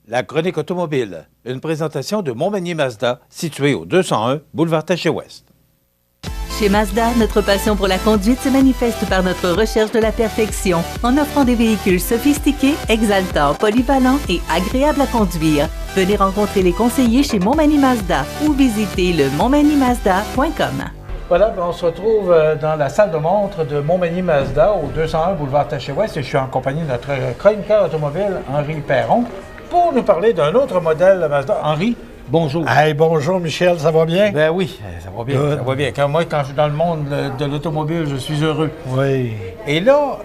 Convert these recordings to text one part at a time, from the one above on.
La chronique automobile, une présentation de Montmagny Mazda, situé au 201 boulevard Taché-Ouest. Chez Mazda, notre passion pour la conduite se manifeste par notre recherche de la perfection, en offrant des véhicules sophistiqués, exaltants, polyvalents et agréables à conduire. Venez rencontrer les conseillers chez Montmagny Mazda ou visitez le montmagnymazda.com. Voilà, on se retrouve dans la salle de montre de Montmagny Mazda, au 201 boulevard Taché-Ouest, et je suis en compagnie de notre chroniqueur automobile, Henri Perron, pour nous parler d'un autre modèle Mazda. Henri, bonjour. Hey, bonjour Michel, ça va bien? Ben oui, ça va bien, ça va bien. Moi, quand je suis dans le monde de l'automobile, je suis heureux. Oui. Et là,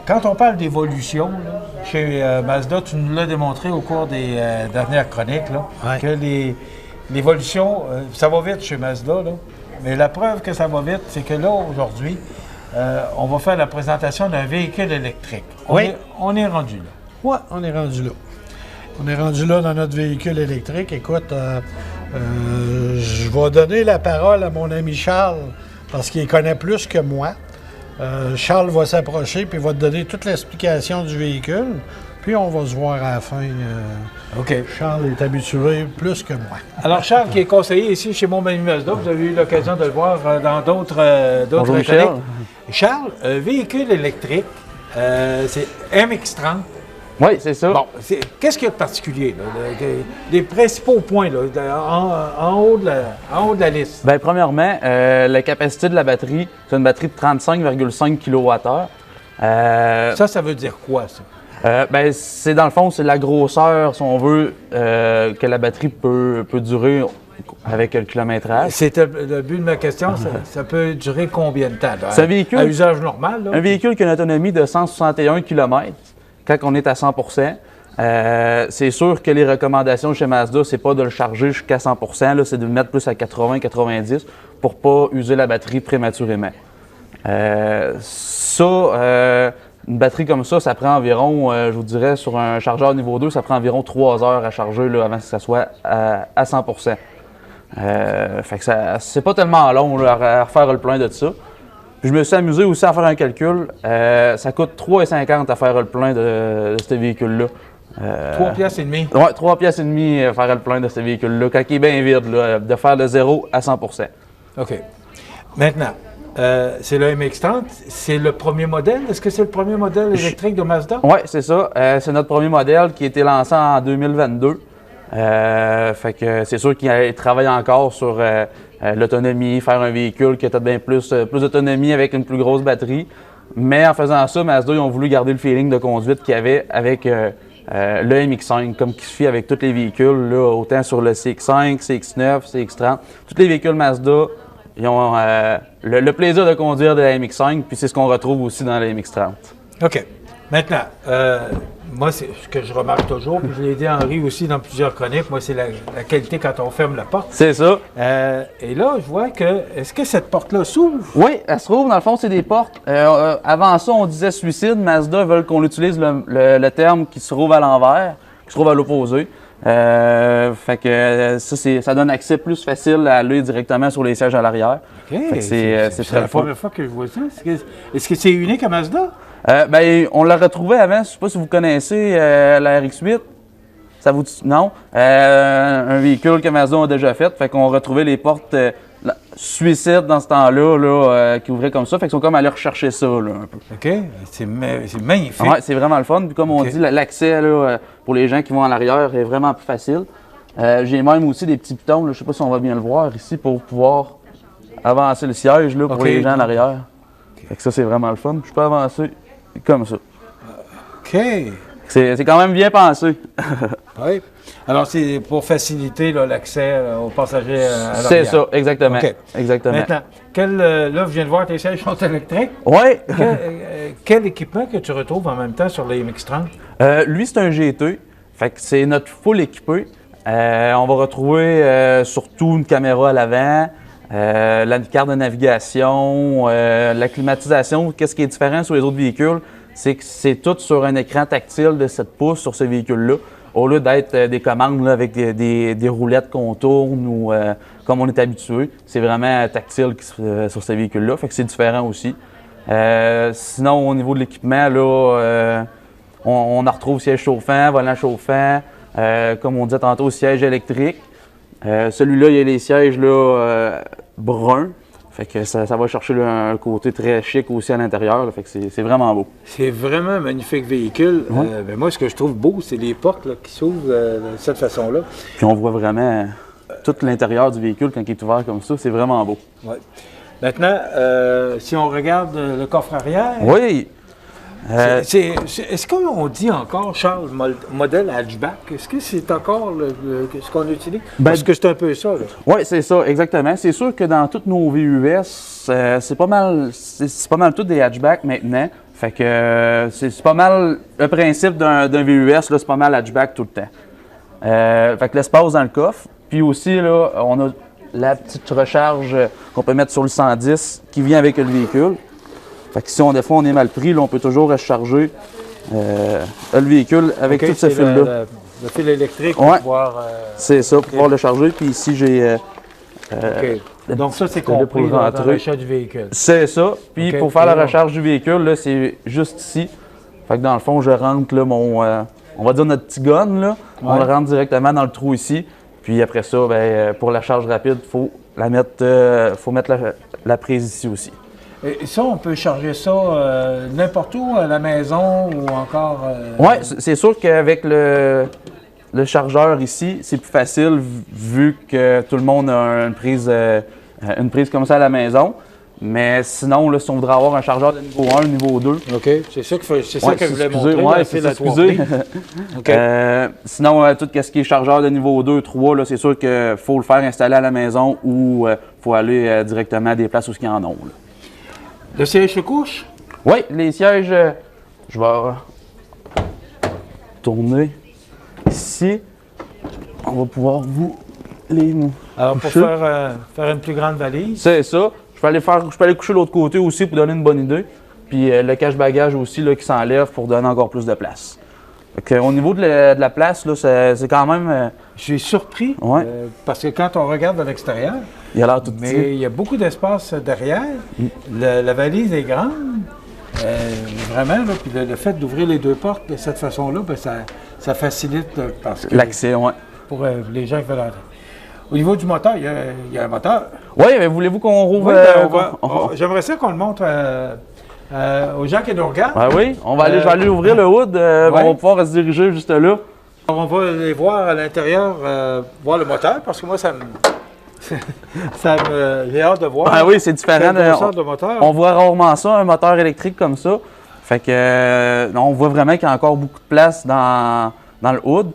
quand on parle d'évolution, chez Mazda, tu nous l'as démontré au cours des dernières chroniques, là, que l'évolution, ça va vite chez Mazda, là, mais la preuve que ça va vite, c'est que là, aujourd'hui, on va faire la présentation d'un véhicule électrique. On est rendu là. Oui, on est rendu là. On est rendu là dans notre véhicule électrique. Écoute, je vais donner la parole à mon ami Charles parce qu'il connaît plus que moi. Charles va s'approcher puis va te donner toute l'explication du véhicule. Puis on va se voir à la fin. OK. Charles est habitué plus que moi. Alors, Charles, qui est conseiller ici chez Montmagny Mazda, vous avez eu l'occasion de le voir dans d'autres Bonjour, chroniques. Michel. Charles, un véhicule électrique, c'est MX-30. Oui, c'est ça. Bon, qu'est-ce qu'il y a de particulier, là, les principaux points là, en haut de la liste? Bien, premièrement, la capacité de la batterie, c'est une batterie de 35,5 kWh. Ça veut dire quoi, ça? Ben, c'est dans le fond, c'est la grosseur, si on veut, que la batterie peut durer avec le kilométrage. C'était le but de ma question, ça peut durer combien de temps? Là, C'est un véhicule, à usage normal? Là? Un véhicule qui a une autonomie de 161 km quand on est à 100 c'est sûr que les recommandations chez Mazda, c'est pas de le charger jusqu'à 100 là, c'est de le mettre plus à 80-90 pour pas user la batterie prématurément. Une batterie comme ça prend environ, je vous dirais, sur un chargeur niveau 2, ça prend environ 3 heures à charger là, avant que ça soit à 100 Fait que c'est pas tellement long là, à refaire le plein de ça. Puis je me suis amusé aussi à faire un calcul. Ça coûte 3,50 à faire le plein de ce véhicule-là. 3 piastres et demi? Oui, 3 piastres et demi à faire le plein de ce véhicule-là, quand il est bien vide, là, de faire de 0 à 100 OK. Maintenant, c'est le MX-30. C'est le premier modèle. Est-ce que c'est le premier modèle électrique de Mazda? Oui, c'est ça. C'est notre premier modèle qui a été lancé en 2022. Fait que c'est sûr qu'il travaille encore sur l'autonomie, faire un véhicule qui a peut-être bien plus d'autonomie avec une plus grosse batterie. Mais en faisant ça, Mazda, ils ont voulu garder le feeling de conduite qu'il y avait avec le MX-5, comme qui se fait avec tous les véhicules, là, autant sur le CX-5, CX-9, CX-30. Tous les véhicules Mazda, ils ont le plaisir de conduire de la MX-5, puis c'est ce qu'on retrouve aussi dans la MX-30. OK. Maintenant, moi, c'est ce que je remarque toujours, puis je l'ai dit à Henri aussi dans plusieurs chroniques, moi, c'est la qualité quand on ferme la porte. C'est ça. Et là, je vois que, est-ce que cette porte-là s'ouvre? Oui, elle se rouvre. Dans le fond, c'est des portes. Avant ça, on disait suicide. Mazda veulent qu'on utilise le terme qui se rouvre à l'envers, qui se rouvre à l'opposé. Fait que ça donne accès plus facile à aller directement sur les sièges à l'arrière. OK. C'est très la première fois que je vois ça. Est-ce que c'est unique à Mazda? Ben, on l'a retrouvé avant. Je ne sais pas si vous connaissez la RX-8. Ça vous dit? Non? Un véhicule que Mazda a déjà fait. Fait qu'on retrouvait les portes suicides dans ce temps-là qui ouvraient comme ça. Fait qu'ils sont comme allés rechercher ça là, un peu. OK. C'est magnifique. Oui, c'est vraiment le fun. Puis comme on dit, l'accès là, pour les gens qui vont en arrière est vraiment plus facile. J'ai même aussi des petits boutons. Là, je ne sais pas si on va bien le voir ici pour pouvoir avancer le siège là, pour les gens en arrière. Fait que ça, c'est vraiment le fun. Je peux avancer comme ça. OK. C'est quand même bien pensé. Oui. Alors, c'est pour faciliter l'accès aux passagers à l'arrière. C'est ça, exactement. OK. Exactement. Maintenant, là, je viens de voir tes sièges sont électriques. Oui. Quel équipement que tu retrouves en même temps sur les MX-30? Lui, c'est un GT. Fait que c'est notre full équipé. On va retrouver surtout une caméra à l'avant, la carte de navigation, la climatisation. Qu'est-ce qui est différent sur les autres véhicules? C'est que c'est tout sur un écran tactile de 7 pouces sur ce véhicule-là, au lieu d'être des commandes là, avec des roulettes qu'on tourne ou comme on est habitué. C'est vraiment tactile sur ce véhicule-là, fait que c'est différent aussi. Sinon, au niveau de l'équipement, là, on en retrouve siège chauffant, volant chauffant, comme on disait tantôt, siège électrique. Celui-là, il y a les sièges là, bruns. Fait que ça va chercher là, un côté très chic aussi à l'intérieur. Fait que c'est vraiment beau. C'est vraiment un magnifique véhicule. Ouais. Ben moi, ce que je trouve beau, c'est les portes là, qui s'ouvrent de cette façon-là. Puis on voit vraiment tout l'intérieur du véhicule quand il est ouvert comme ça. C'est vraiment beau. Ouais. Maintenant, si on regarde le coffre arrière, Oui! est-ce qu'on dit encore, Charles, modèle hatchback? Est-ce que c'est encore ce qu'on utilise? Parce que c'est un peu ça. Oui, c'est ça, exactement. C'est sûr que dans toutes nos VUS, c'est pas mal tout des hatchbacks maintenant. Fait que c'est pas mal le principe d'un VUS, là, c'est pas mal hatchback tout le temps. Fait que l'espace dans le coffre. Puis aussi, là, on a la petite recharge qu'on peut mettre sur le 110 qui vient avec le véhicule. Fait que si des fois on est mal pris, là, on peut toujours recharger le véhicule avec tout ce fil-là. Le fil électrique Ouais. pour pouvoir... C'est ça, pour pouvoir le charger. Puis ici, j'ai... OK. Donc ça, c'est pour compris dans rentrer. l'achat du véhicule. C'est ça. Puis OK. pour faire la recharge du véhicule, là, c'est juste ici. Fait que dans le fond, je rentre là, on va dire notre petit gun, là. On Ouais. le rentre directement dans le trou ici. Puis après ça, ben, pour la charge rapide, il faut mettre la prise ici aussi. Et ça, on peut charger ça n'importe où, à la maison ou encore... Oui, c'est sûr qu'avec le chargeur ici, c'est plus facile vu que tout le monde a une prise comme ça à la maison. Mais sinon, là, si on voudrait avoir un chargeur de niveau 1, niveau 2... OK, c'est ça que je voulais montrer. Oui, c'est ça, excusez. OK. Sinon, tout ce qui est chargeur de niveau 2, 3, là, c'est sûr qu'il faut le faire installer à la maison ou il faut aller directement à des places où il y en a. Là. Le siège se couche? Oui, les sièges, je vais tourner ici. On va pouvoir vous les Alors, pour coucher. faire une plus grande valise. C'est ça. Je peux aller coucher de l'autre côté aussi pour donner une bonne idée. Puis le cache-bagage aussi là, qui s'enlève pour donner encore plus de place. Au niveau de la place, là, c'est quand même... Je suis surpris Ouais. parce que quand on regarde de l'extérieur, il a l'air tout petit. mais il y a beaucoup d'espace derrière. La valise est grande. Vraiment, là, puis le fait d'ouvrir les deux portes de cette façon-là, ben, ça facilite parce que L'accès, oui. pour les gens qui veulent entrer. Au niveau du moteur, il y a un moteur. Oui, mais voulez-vous qu'on rouvre... Oui, ben, j'aimerais ça qu'on le montre aux gens qui nous regardent. Ah oui, je vais aller ouvrir le hood. On va pouvoir se diriger juste là. Alors, on va aller voir à l'intérieur, voir le moteur, parce que moi, j'ai hâte de voir. Ah oui, c'est différent. Quelle grosseur de moteur. On voit rarement ça, un moteur électrique comme ça. Fait que on voit vraiment qu'il y a encore beaucoup de place dans le hood.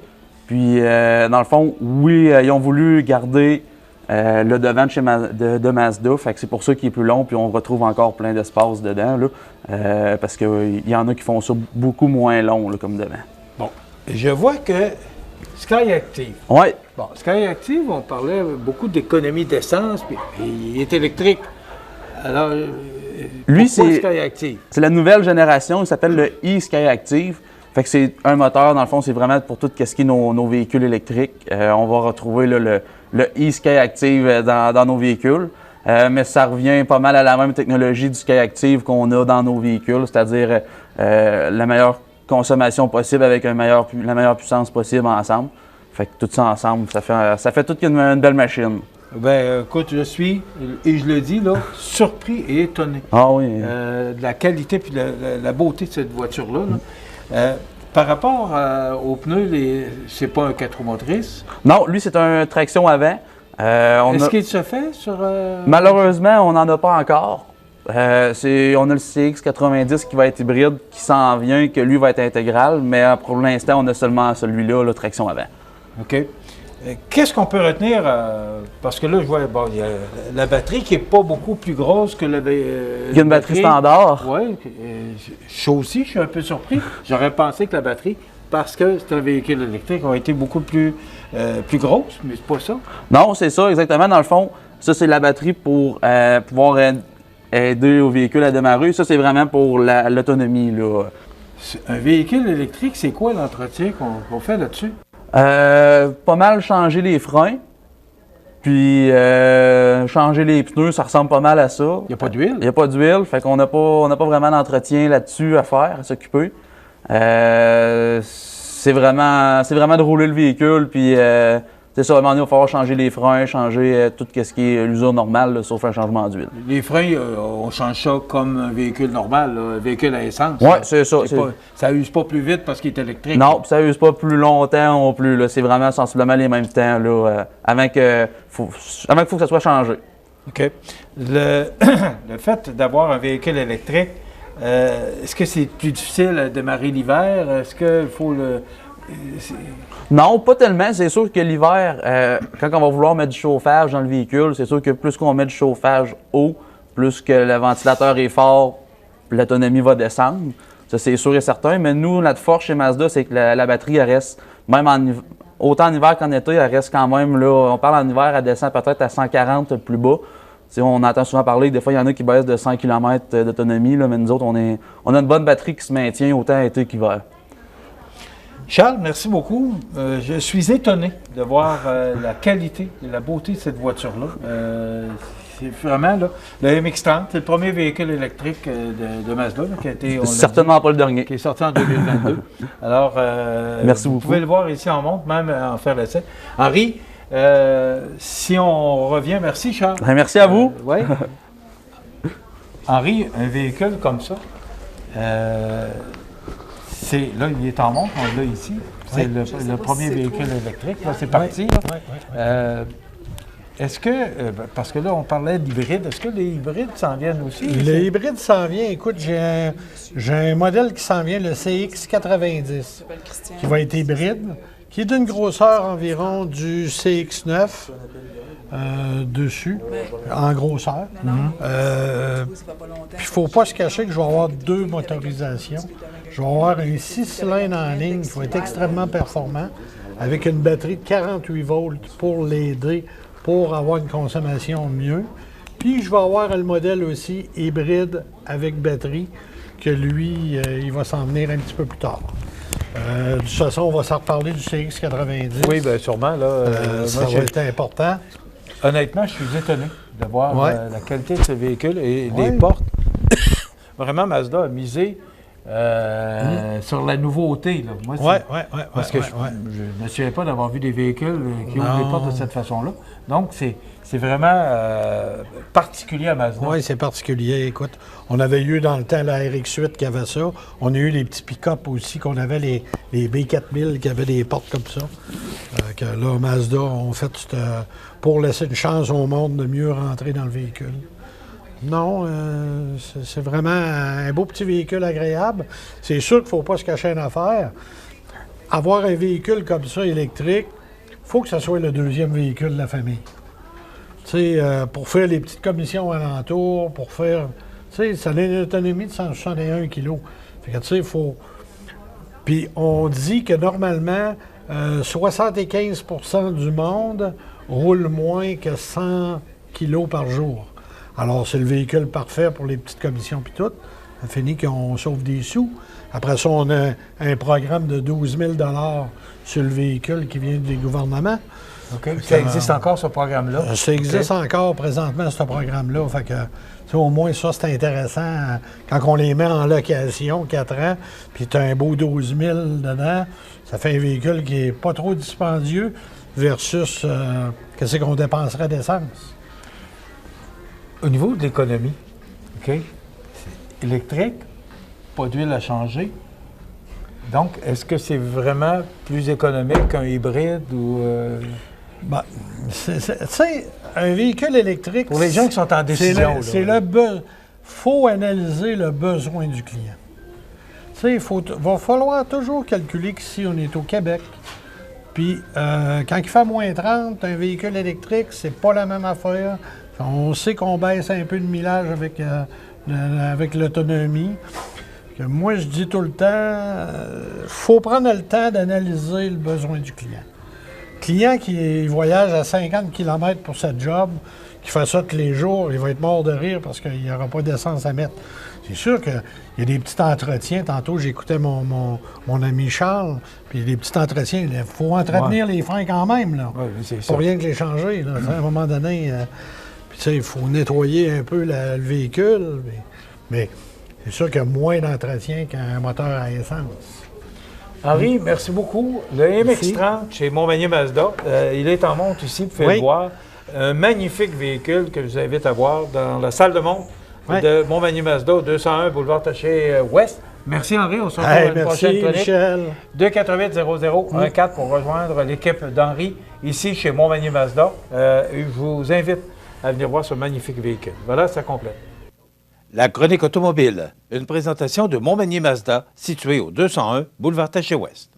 Puis, dans le fond, oui, ils ont voulu garder le devant de Mazda. Fait que c'est pour ça qu'il est plus long, puis on retrouve encore plein d'espace dedans, là, parce qu'il y en a qui font ça beaucoup moins long, là, comme devant. Bon, je vois que Skyactiv. Oui, Bon, Skyactiv, on parlait beaucoup d'économie d'essence, puis il est électrique. Alors, Lui, pourquoi Skyactiv? c'est la nouvelle génération, il s'appelle le e-Skyactiv. Fait que c'est un moteur, dans le fond, c'est vraiment pour tout ce qui est nos véhicules électriques. On va retrouver là, le e-Skyactiv dans nos véhicules. Mais ça revient pas mal à la même technologie du Skyactiv qu'on a dans nos véhicules, c'est-à-dire la meilleure consommation possible avec la meilleure puissance possible ensemble. Fait que tout ça ensemble, ça fait toute une belle machine. Ben, écoute, je suis, et je le dis là, surpris et étonné Ah oui. de la qualité puis la beauté de cette voiture-là. Là. Par rapport aux pneus, c'est pas un 4 roues motrices. Non, lui, c'est un traction avant. Est-ce qu'il se fait sur... Malheureusement, on n'en a pas encore. On a le CX90 qui va être hybride, qui s'en vient, que lui va être intégral, mais pour l'instant, on a seulement celui-là, la traction avant. OK. Qu'est-ce qu'on peut retenir? Parce que là, je vois, bon, il y a la batterie qui n'est pas beaucoup plus grosse que Il y a une batterie standard. Oui. Je aussi, je suis un peu surpris. J'aurais pensé que la batterie, parce que c'est un véhicule électrique, aurait été beaucoup plus grosse, mais c'est pas ça. Non, c'est ça, exactement. Dans le fond, ça, c'est la batterie pour pouvoir aider au véhicule à démarrer. Ça, c'est vraiment pour l'autonomie, là. Un véhicule électrique, c'est quoi l'entretien qu'on fait là-dessus? Pas mal changer les freins, puis changer les pneus, ça ressemble pas mal à ça. Il n'y a pas d'huile? Il n'y a pas d'huile, fait qu'on n'a pas vraiment d'entretien là-dessus à faire, à s'occuper. C'est vraiment de rouler le véhicule, puis c'est ça, à un moment donné, il va falloir changer les freins, changer tout ce qui est l'usure normale, là, sauf un changement d'huile. Les freins, on change ça comme un véhicule normal, là, un véhicule à essence. Oui, c'est ça. Ça use pas plus vite parce qu'il est électrique. Non, puis ça use pas plus longtemps non plus. Là. C'est vraiment sensiblement les mêmes temps là, avant qu'il faut que ça soit changé. OK. Le fait d'avoir un véhicule électrique, est-ce que c'est plus difficile à démarrer l'hiver? Est-ce qu'il faut le... Non, pas tellement. C'est sûr que l'hiver, quand on va vouloir mettre du chauffage dans le véhicule, c'est sûr que plus qu'on met du chauffage haut, plus que le ventilateur est fort, l'autonomie va descendre. Ça, c'est sûr et certain. Mais nous, notre force chez Mazda, c'est que la batterie, elle reste, même autant en hiver qu'en été, elle reste quand même, là, on parle en hiver, elle descend peut-être à 140 plus bas. T'sais, on entend souvent parler, des fois, il y en a qui baissent de 100 km d'autonomie, là, mais nous autres, on a une bonne batterie qui se maintient autant été qu'hiver. Charles, merci beaucoup. Je suis étonné de voir la qualité et la beauté de cette voiture-là. C'est vraiment, là, le MX-30, c'est le premier véhicule électrique de Mazda, là, qui a été... Certainement pas le dernier. Qui est sorti en 2022. Alors, merci beaucoup. Vous pouvez le voir ici en montre, même en faire l'essai. Henri, si on revient, merci Charles. Merci à vous. Oui. Henri, un véhicule comme ça, là, il est en montre, on l'a ici. C'est le premier véhicule électrique. Là, c'est parti. Est-ce que, parce que là, on parlait d'hybride, est-ce que les hybrides s'en viennent aussi? Les hybrides s'en viennent. Écoute, j'ai un modèle qui s'en vient, le CX90, qui va être hybride, qui est d'une grosseur environ du CX9 dessus, en grosseur. Puis il ne faut pas se cacher que je vais avoir 2 motorisations. Je vais avoir un 6 cylindres en ligne qui va être extrêmement performant, avec une batterie de 48 volts pour l'aider, pour avoir une consommation mieux. Puis je vais avoir le modèle aussi hybride avec batterie, que lui, il va s'en venir un petit peu plus tard. De toute façon, on va s'en reparler du CX90. Oui, bien sûrement. Là, ça va être important. Honnêtement, je suis étonné de voir la qualité de ce véhicule et des portes. Vraiment, Mazda a misé sur la nouveauté. Là. Moi, parce que je ne me souviens pas d'avoir vu des véhicules qui ouvrent les portes de cette façon-là. Donc, c'est vraiment particulier à Mazda. Oui, c'est particulier. Écoute, on avait eu dans le temps la RX-8 qui avait ça. On a eu les petits pick-up aussi, qu'on avait les B4000 qui avaient des portes comme ça. Que là, Mazda ont fait pour laisser une chance au monde de mieux rentrer dans le véhicule. Non, c'est vraiment un beau petit véhicule agréable. C'est sûr qu'il ne faut pas se cacher une affaire. Avoir un véhicule comme ça, électrique, il faut que ce soit le 2e véhicule de la famille. Tu sais, pour faire les petites commissions alentour, pour faire... Tu sais, ça a une autonomie de 161 kg. Fait que, tu sais, il faut... Puis on dit que normalement, 75 % du monde roule moins que 100 kg par jour. Alors, c'est le véhicule parfait pour les petites commissions puis tout. Ça finit qu'on sauve des sous. Après ça, on a un programme de 12 000 $ sur le véhicule qui vient des gouvernements. Okay. Ça existe encore, ce programme-là? Ça existe encore présentement, ce programme-là. Fait que, au moins, ça, c'est intéressant. Quand on les met en location, 4 ans, puis tu as un beau 12 000 dedans, ça fait un véhicule qui n'est pas trop dispendieux versus qu'est-ce qu'on dépenserait d'essence. Au niveau de l'économie, OK, c'est électrique, pas d'huile à changer. Donc, est-ce que c'est vraiment plus économique qu'un hybride ou... Ben, tu sais, un véhicule électrique... Pour les gens qui sont en décision, faut analyser le besoin du client. Tu sais, va falloir toujours calculer qu'ici, on est au Québec. Puis, quand il fait moins 30, un véhicule électrique, c'est pas la même affaire. On sait qu'on baisse un peu de millage avec l'autonomie. Moi, je dis tout le temps, faut prendre le temps d'analyser le besoin du client. Client qui voyage à 50 km pour sa job, qui fait ça tous les jours, il va être mort de rire parce qu'il n'y aura pas d'essence à mettre. C'est sûr qu'il y a des petits entretiens. Tantôt, j'écoutais mon ami Charles, puis il y a des petits entretiens. Il faut entretenir les freins quand même, là. Oui, c'est pas rien que les changer, là. À un moment donné... Puis, tu sais, il faut nettoyer un peu le véhicule. Mais C'est sûr qu'il y a moins d'entretien qu'un moteur à essence. Henri, merci beaucoup. Le MX-30 chez Montmagny Mazda, il est en monte ici, vous pouvez le voir. Un magnifique véhicule que je vous invite à voir dans la salle de monte de Montmagny Mazda, 201 boulevard Taché-Ouest. Merci Henri, on se retrouve à une prochaine chronique. Michel. 248-0014 pour rejoindre l'équipe d'Henri ici chez Montmagny Mazda. Je vous invite à venir voir ce magnifique véhicule. Voilà, ça complète. La chronique automobile, une présentation de Montmagny Mazda, située au 201 boulevard Taché-Ouest.